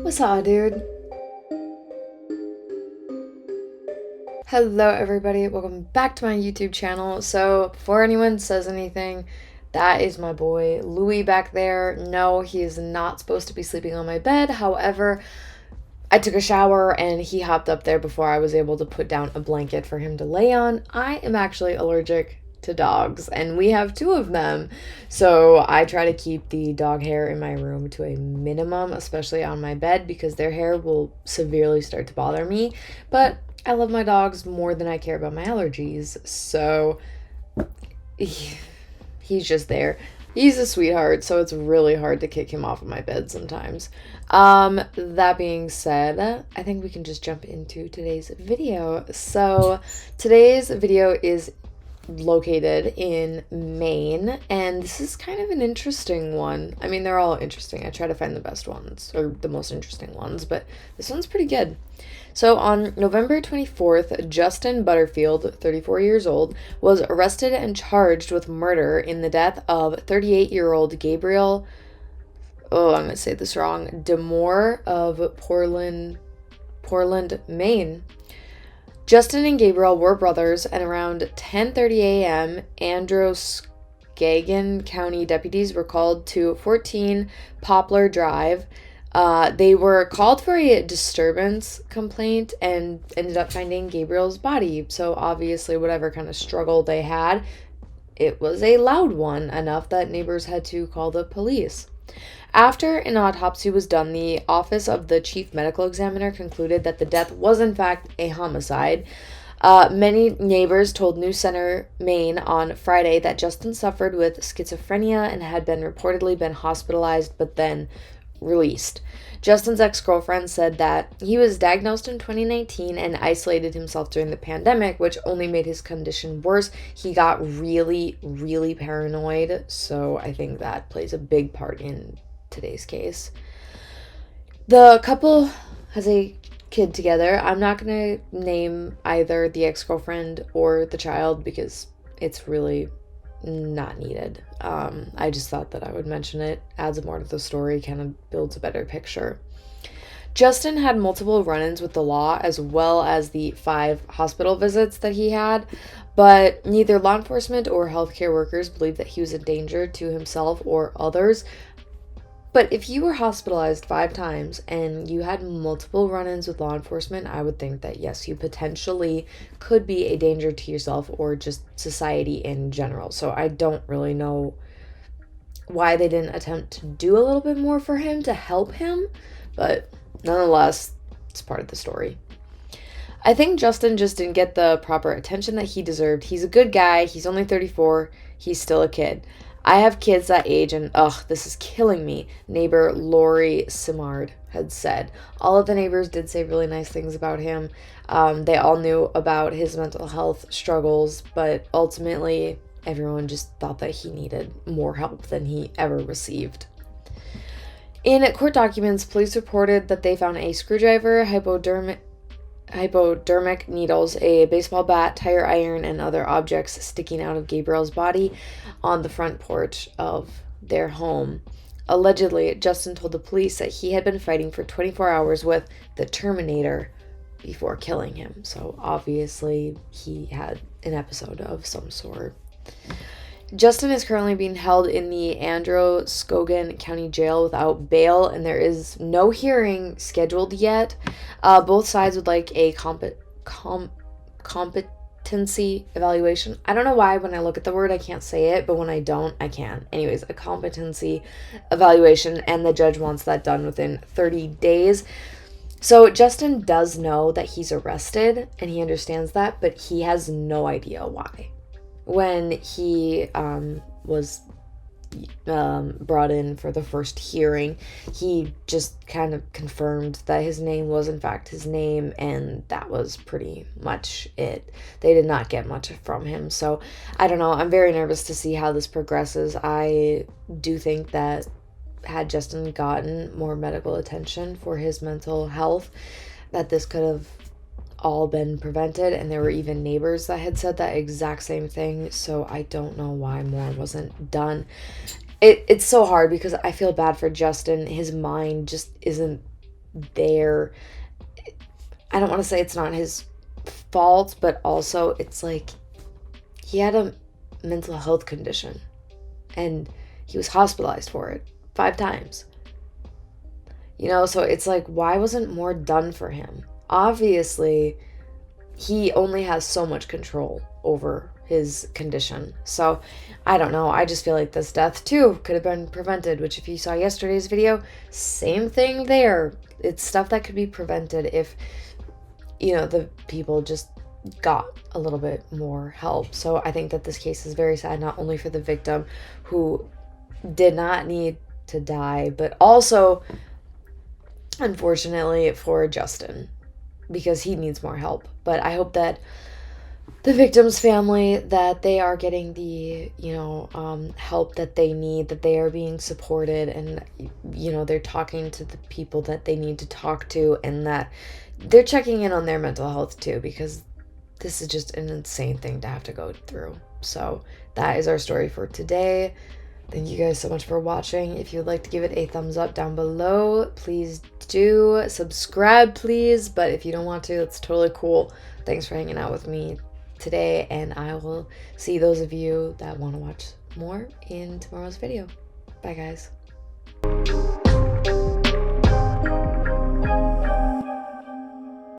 What's up, dude? Hello, everybody. Welcome back to my YouTube channel. So, before anyone says anything, that is my boy Louis back there. No, he is not supposed to be sleeping on my bed. However, I took a shower and he hopped up there before I was able to put down a blanket for him to lay on. I am actually allergic to dogs, and we have two of them. So I try to keep the dog hair in my room to a minimum, especially on my bed, because their hair will severely start to bother me. But I love my dogs more than I care about my allergies. So he's just there. He's a sweetheart, so it's really hard to kick him off of my bed sometimes. That being said, I think we can just jump into today's video. So today's video is located in Maine, and this is kind of an interesting one. I mean, they're all interesting. I try to find the best ones, or the most interesting ones, but this one's pretty good. So on November 24th, Justin Butterfield, 34 years old, was arrested and charged with murder in the death of 38-year-old Gabriel, I'm going to say this wrong, Demore of Portland, Maine. Justin and Gabriel were brothers, and around 10:30 a.m., Androscoggin County deputies were called to 14 Poplar Drive. They were called for a disturbance complaint and ended up finding Gabriel's body. So obviously, whatever kind of struggle they had, it was a loud one, enough that neighbors had to call the police. After an autopsy was done, the office of the chief medical examiner concluded that the death was in fact a homicide. Many neighbors told News Center, Maine on Friday that Justin suffered with schizophrenia and had reportedly been hospitalized but then released. Justin's ex-girlfriend said that he was diagnosed in 2019 and isolated himself during the pandemic, which only made his condition worse. He got really, really paranoid, so I think that plays a big part in today's case. The couple has a kid together. I'm not going to name either the ex-girlfriend or the child because it's really not needed. I just thought that I would mention it, adds more to the story, kind of builds a better picture. Justin had multiple run-ins with the law as well as the 5 hospital visits that he had, but neither law enforcement or healthcare workers believed that he was a danger to himself or others. But if you were hospitalized 5 times and you had multiple run-ins with law enforcement, I would think that yes, you potentially could be a danger to yourself or just society in general. So I don't really know why they didn't attempt to do a little bit more for him to help him, but nonetheless, it's part of the story. I think Justin just didn't get the proper attention that he deserved. He's a good guy. He's only 34. He's still a kid. I have kids that age and, this is killing me, neighbor Lori Simard had said. All of the neighbors did say really nice things about him. They all knew about his mental health struggles, but ultimately everyone just thought that he needed more help than he ever received. In court documents, police reported that they found a screwdriver, hypodermic needles, a baseball bat, tire iron, and other objects sticking out of Gabriel's body on the front porch of their home. Allegedly, Justin told the police that he had been fighting for 24 hours with the Terminator before killing him. So obviously, he had an episode of some sort. Justin is currently being held in the Androscoggin County Jail without bail, and there is no hearing scheduled yet. Both sides would like a competency evaluation. I don't know why when I look at the word I can't say it, but when I don't, I can. Anyways, a competency evaluation, and the judge wants that done within 30 days. So Justin does know that he's arrested, and he understands that, but he has no idea why. When he was brought in for the first hearing, he just kind of confirmed that his name was in fact his name, and that was pretty much it. They did not get much from him, so I don't know. I'm very nervous to see how this progresses. I do think that had Justin gotten more medical attention for his mental health, that this could have all been prevented, and there were even neighbors that had said that exact same thing, so I don't know why more wasn't done. It's so hard because I feel bad for Justin. His mind just isn't there. I don't want to say it's not his fault, but also it's like he had a mental health condition and he was hospitalized for it 5 times. You know, so it's like, why wasn't more done for him? Obviously, he only has so much control over his condition. So, I don't know. I just feel like this death, too, could have been prevented, which if you saw yesterday's video, same thing there. It's stuff that could be prevented if, you know, the people just got a little bit more help. So, I think that this case is very sad, not only for the victim who did not need to die, but also, unfortunately, for Justin, because he needs more help. But I hope that the victim's family, that they are getting the, you know, help that they need, that they are being supported, and, you know, they're talking to the people that they need to talk to, and that they're checking in on their mental health too, because this is just an insane thing to have to go through. So that is our story for today. Thank you guys so much for watching. If you would like to give it a thumbs up down below, please do. Subscribe, please. But if you don't want to, it's totally cool. Thanks for hanging out with me today, and I will see those of you that want to watch more in tomorrow's video. Bye, guys.